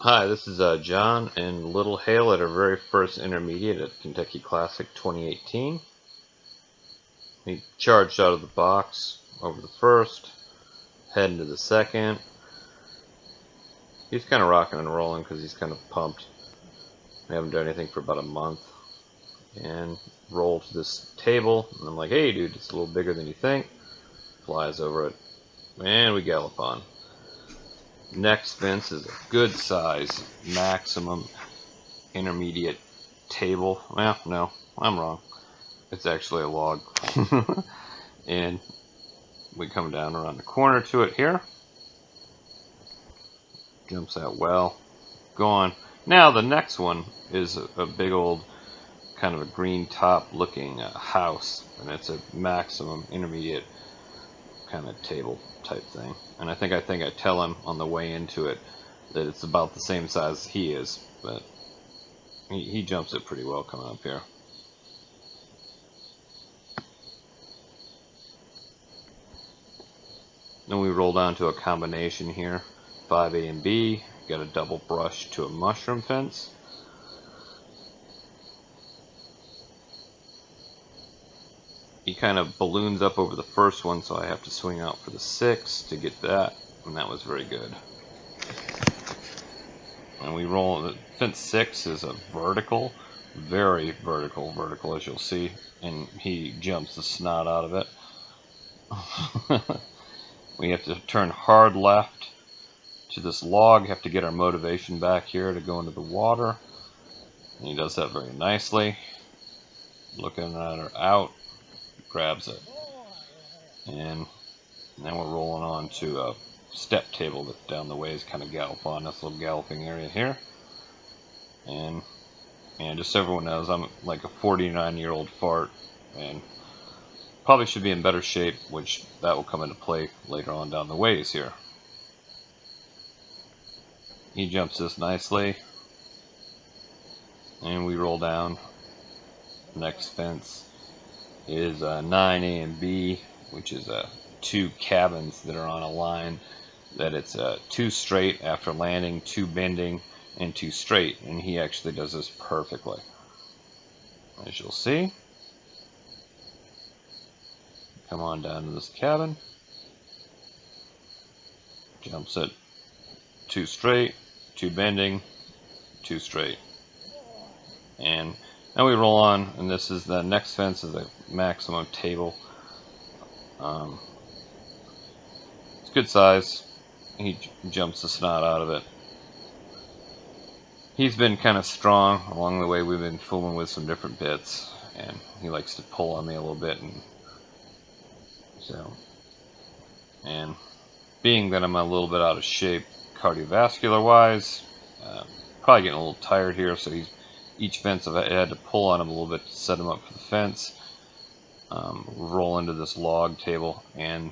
Hi, this is John and Little Hale at our very first intermediate at Ky Classique 2018. He charged out of the box over the first, head into the second. He's kind of rocking and rolling because he's kind of pumped. We haven't done anything for about a month. And roll to this table, and I'm like, hey dude, it's a little bigger than you think. Flies over it, and we gallop on. Next fence is a good size maximum intermediate table. Well, no, I'm wrong. It's actually a log. And we come down around the corner to it here. Jumps out well. Go on. Now the next one is a big old kind of a green top looking house, and it's a maximum intermediate kind of table type thing. And I think I tell him on the way into it that it's about the same size as he is, but he jumps it pretty well coming up here. Then we roll down to a combination here, 5A and B, got a double brush to a mushroom fence. He kind of balloons up over the first one, so I have to swing out for the 6 to get that, and that was very good. And we roll, the fence 6 is a vertical, very vertical as you'll see, and he jumps the snot out of it. We have to turn hard left to this log, have to get our motivation back here to go into the water, and he does that very nicely. Looking at her out. Grabs it, and now we're rolling on to a step table that down the ways kind of gallop on this little galloping area here. And just so everyone knows, I'm like a 49-year-old fart and probably should be in better shape, which that will come into play later on down the ways here. He jumps this nicely, and we roll down. Next fence is 9A and B, which is 2 cabins that are on a line that it's 2 straight after landing, 2 bending, and 2 straight, and he actually does this perfectly, as you'll see. Come on down to this cabin, jumps it 2 straight, 2 bending, 2 straight, and now we roll on, and this is the next fence is a maximum table. It's good size. He jumps the snot out of it. He's been kind of strong along the way. We've been fooling with some different bits, and he likes to pull on me a little bit, and so. And being that I'm a little bit out of shape cardiovascular wise, probably getting a little tired here, so each fence I had to pull on him a little bit to set him up for the fence. Roll into this log table, and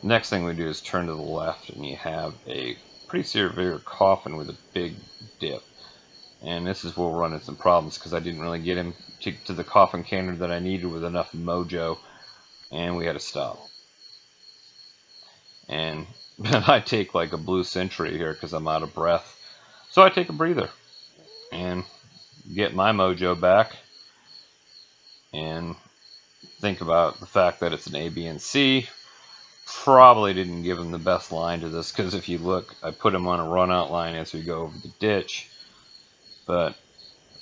next thing we do is turn to the left, and you have a pretty severe coffin with a big dip. And this is where we're running some problems because I didn't really get him to the coffin canter that I needed with enough mojo, and we had to stop. And I take like a blue century here because I'm out of breath, so I take a breather and get my mojo back and think about the fact that it's an A, B, and C. Probably didn't give him the best line to this because if you look, I put him on a run out line as we go over the ditch, but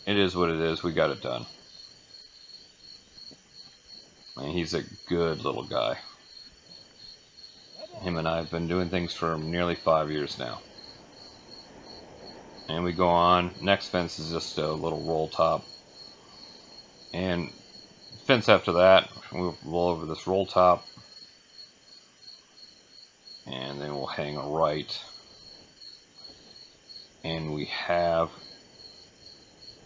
it is what it is. We got it done, and he's a good little guy. Him and I have been doing things for nearly 5 years now. And we go on. Next fence is just a little roll top. And fence after that, we'll roll over this roll top. And then we'll hang a right. And we have,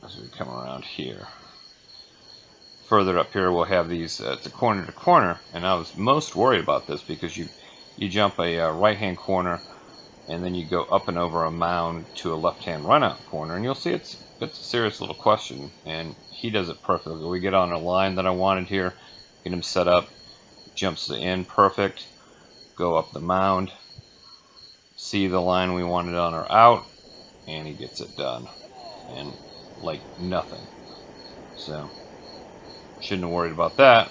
as we come around here, further up here we'll have these, it's a corner to corner. And I was most worried about this because you jump a right-hand corner, and then you go up and over a mound to a left-hand run-out corner, and you'll see it's a serious little question, and he does it perfectly. We get on a line that I wanted here, get him set up, jumps the in perfect, go up the mound, see the line we wanted on our out, and he gets it done. And like nothing. So, shouldn't have worried about that.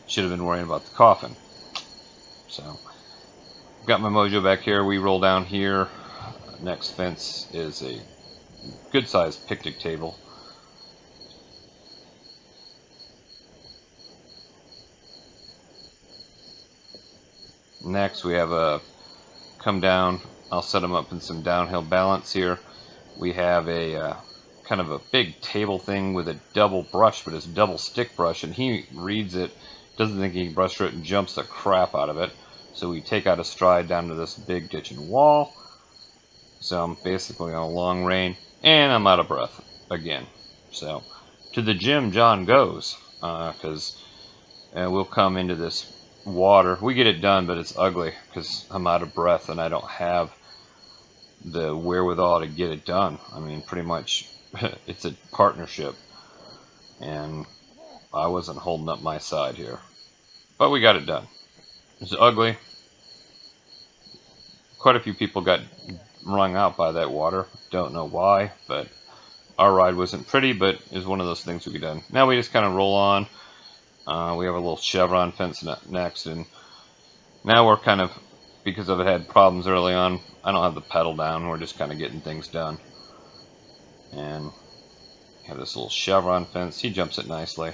Should have been worrying about the coffin. So, got my mojo back here. We roll down here. Next fence is a good sized picnic table. Next we have a come down. I'll set them up in some downhill balance here. We have a kind of a big table thing with a double brush, but it's a double stick brush, and he reads it, doesn't think he can brush through it, and jumps the crap out of it. So we take out a stride down to this big ditch and wall. So I'm basically on a long rein, and I'm out of breath again. So to the gym John goes, because we'll come into this water. We get it done, but it's ugly because I'm out of breath and I don't have the wherewithal to get it done. I mean, pretty much it's a partnership, and I wasn't holding up my side here, but we got it done. It's ugly. Quite a few people got wrung out by that water. Don't know why, but our ride wasn't pretty, but is one of those things we get done. Now we just kind of roll on. We have a little chevron fence next, and now we're kind of, because I've had problems early on, I don't have the pedal down. We're just kind of getting things done. And have this little chevron fence. He jumps it nicely.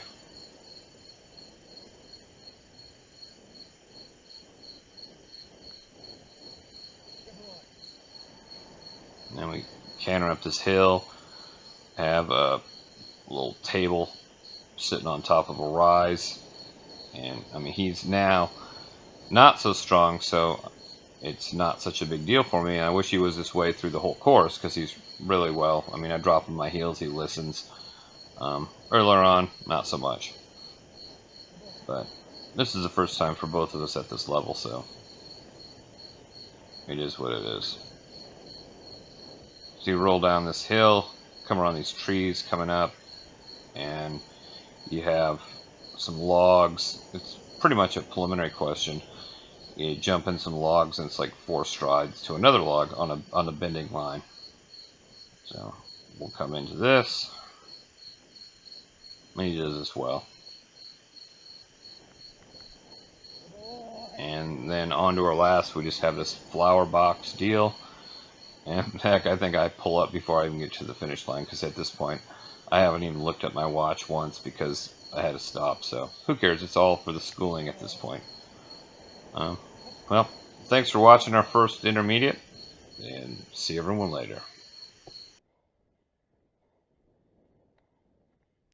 And then we canter up this hill. Have a little table sitting on top of a rise, and I mean, he's now not so strong, so it's not such a big deal for me. I wish he was this way through the whole course, because he's really well. I mean, I drop him my heels, he listens. Earlier on, not so much, but this is the first time for both of us at this level, so it is what it is. So you roll down this hill, come around these trees coming up, and you have some logs. It's pretty much a preliminary question. You jump in some logs, and it's like 4 strides to another log on a bending line. So we'll come into this. And he does this well. And then on to our last, we just have this flower box deal. And heck, I think I pull up before I even get to the finish line, because at this point I haven't even looked at my watch once because I had to stop. So who cares? It's all for the schooling at this point. Well, thanks for watching our first intermediate, and see everyone later.